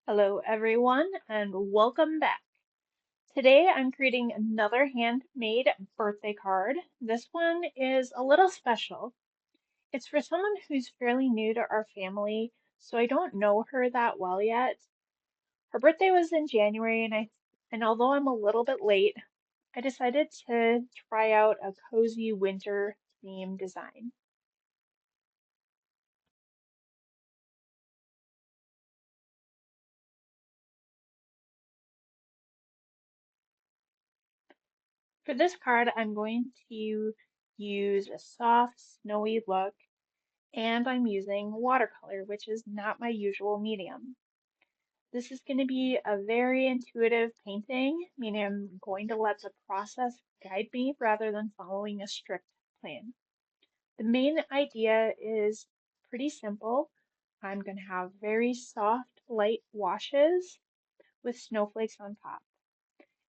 Hello everyone and welcome back. Today I'm creating another handmade birthday card. This one is a little special. It's for someone who's fairly new to our family, so I don't know her that well yet. Her birthday was in January and although I'm a little bit late, I decided to try out a cozy winter theme design. For this card, I'm going to use a soft, snowy look and I'm using watercolor, which is not my usual medium. This is going to be a very intuitive painting, meaning I'm going to let the process guide me rather than following a strict plan. The main idea is pretty simple. I'm going to have very soft, light washes with snowflakes on top,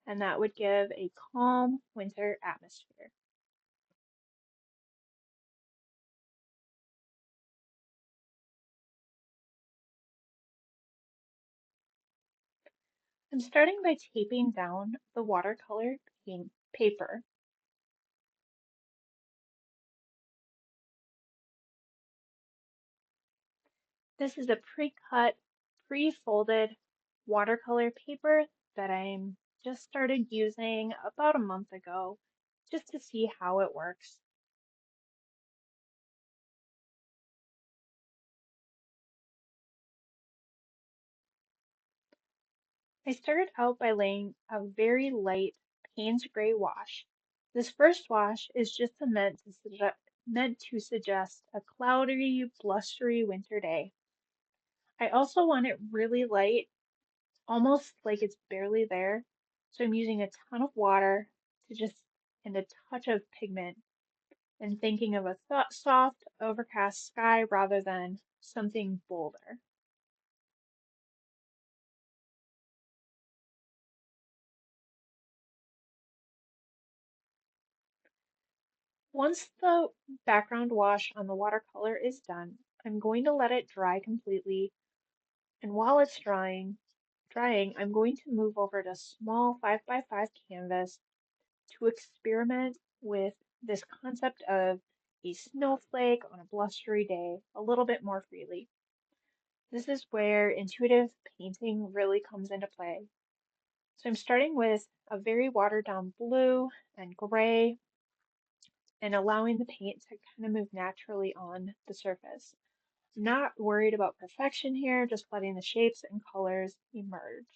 and that would give a calm winter atmosphere. I'm starting by taping down the watercolor paper. This is a pre-cut, pre-folded watercolor paper that I'm just started using about a month ago just to see how it works. I started out by laying a very light Payne's gray wash. This first wash is just meant to suggest a cloudy, blustery winter day. I also want it really light, almost like it's barely there. So I'm using a ton of water to just and a touch of pigment and thinking of a soft, overcast sky rather than something bolder. Once the background wash on the watercolor is done, I'm going to let it dry completely. And while it's drying, I'm going to move over to small 5x5 canvas to experiment with this concept of a snowflake on a blustery day a little bit more freely. This is where intuitive painting really comes into play. So I'm starting with a very watered down blue and gray and allowing the paint to kind of move naturally on the surface. I'm not worried about perfection here, just letting the shapes and colors emerge.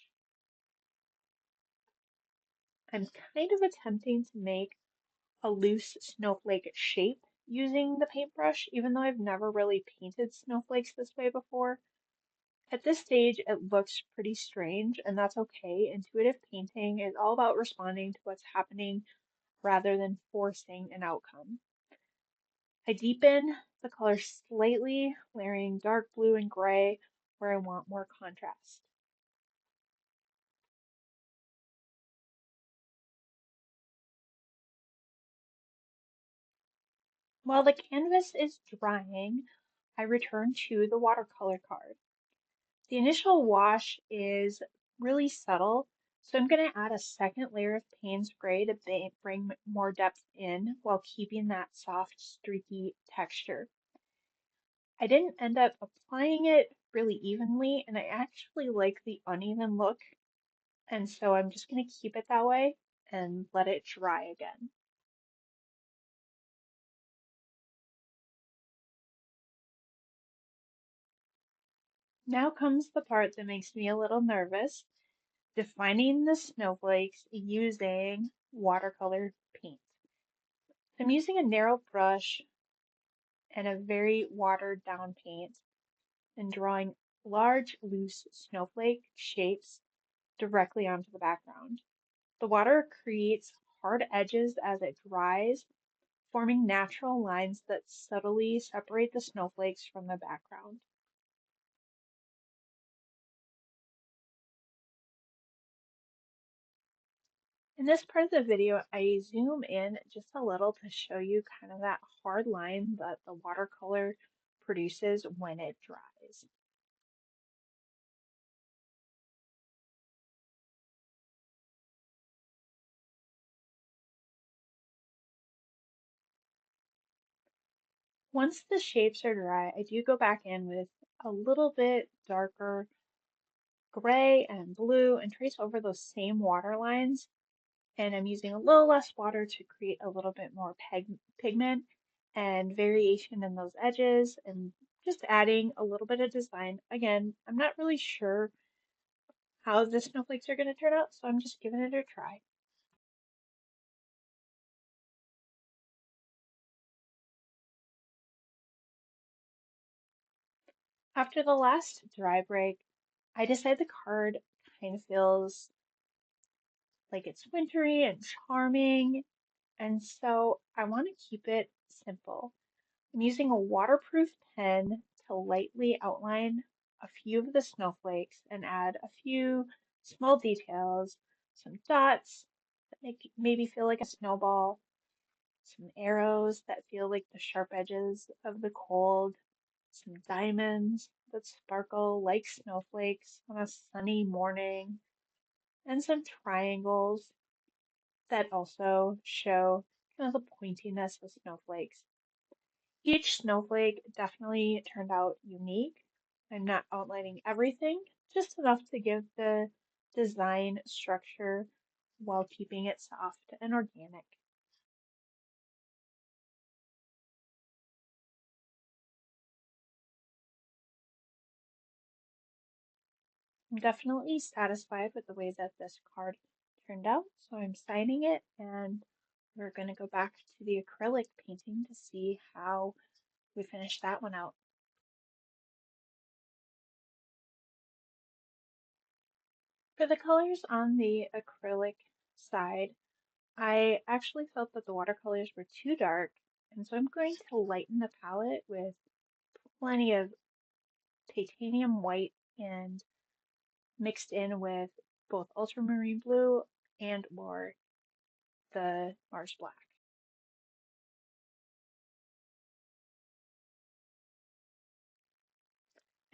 I'm kind of attempting to make a loose snowflake shape using the paintbrush, even though I've never really painted snowflakes this way before. At this stage, it looks pretty strange, and that's okay. Intuitive painting is all about responding to what's happening rather than forcing an outcome. I deepen the color slightly, layering dark blue and gray where I want more contrast. While the canvas is drying, I return to the watercolor card. The initial wash is really subtle, so I'm going to add a second layer of Payne's gray to bring more depth in while keeping that soft, streaky texture. I didn't end up applying it really evenly, and I actually like the uneven look, and so I'm just going to keep it that way and let it dry again. Now comes the part that makes me a little nervous, defining the snowflakes using watercolor paint. I'm using a narrow brush and a very watered down paint and drawing large, loose snowflake shapes directly onto the background. The water creates hard edges as it dries, forming natural lines that subtly separate the snowflakes from the background. In this part of the video, I zoom in just a little to show you kind of that hard line that the watercolor produces when it dries. Once the shapes are dry, I do go back in with a little bit darker gray and blue and trace over those same water lines. And I'm using a little less water to create a little bit more pigment and variation in those edges and just adding a little bit of design. Again, I'm not really sure how the snowflakes are going to turn out, so I'm just giving it a try. After the last dry break, I decide the card kind of feels like it's wintry and charming, and so I want to keep it simple. I'm using a waterproof pen to lightly outline a few of the snowflakes and add a few small details, some dots that make maybe feel like a snowball, some arrows that feel like the sharp edges of the cold, some diamonds that sparkle like snowflakes on a sunny morning, and some triangles that also show kind of the pointiness of snowflakes. Each snowflake definitely turned out unique. I'm not outlining everything, just enough to give the design structure while keeping it soft and organic. I'm definitely satisfied with the way that this card turned out, so I'm signing it and we're going to go back to the acrylic painting to see how we finish that one out. For the colors on the acrylic side, I actually felt that the watercolors were too dark, and so I'm going to lighten the palette with plenty of titanium white and mixed in with both ultramarine blue and or the Mars black.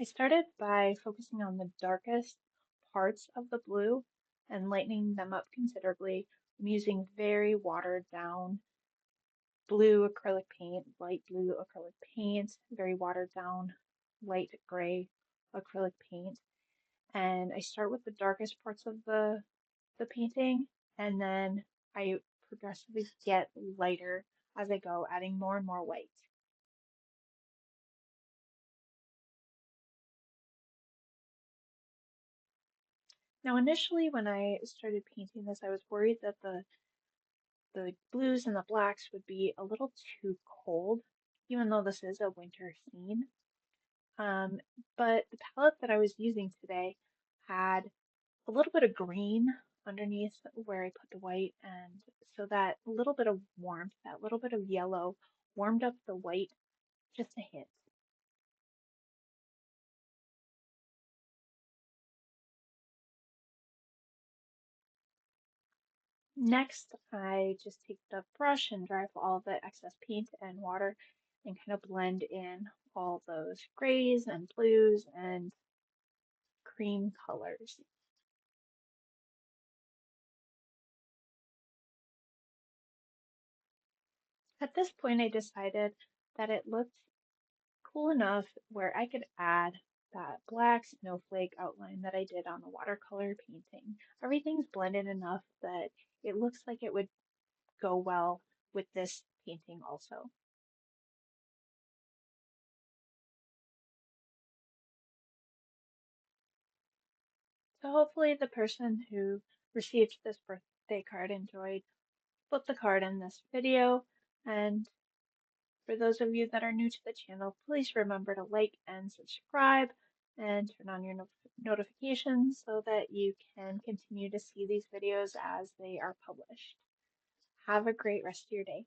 I started by focusing on the darkest parts of the blue and lightening them up considerably. I'm using very watered down blue acrylic paint, light blue acrylic paint, very watered down light gray acrylic paint. And I start with the darkest parts of the painting and then I progressively get lighter as I go, adding more and more white. Now initially when I started painting this, I was worried that the blues and the blacks would be a little too cold, even though this is a winter scene. Um, but the palette that I was using today had a little bit of green underneath where I put the white, and so that little bit of warmth, that little bit of yellow warmed up the white just a hint. Next, I just take the brush and dry off all the excess paint and water and kind of blend in all those grays and blues and cream colors. At this point, I decided that it looked cool enough where I could add that black snowflake outline that I did on the watercolor painting. Everything's blended enough that it looks like it would go well with this painting also. So hopefully the person who received this birthday card enjoyed both the card and this video. And for those of you that are new to the channel, please remember to like and subscribe and turn on your notifications so that you can continue to see these videos as they are published. Have a great rest of your day.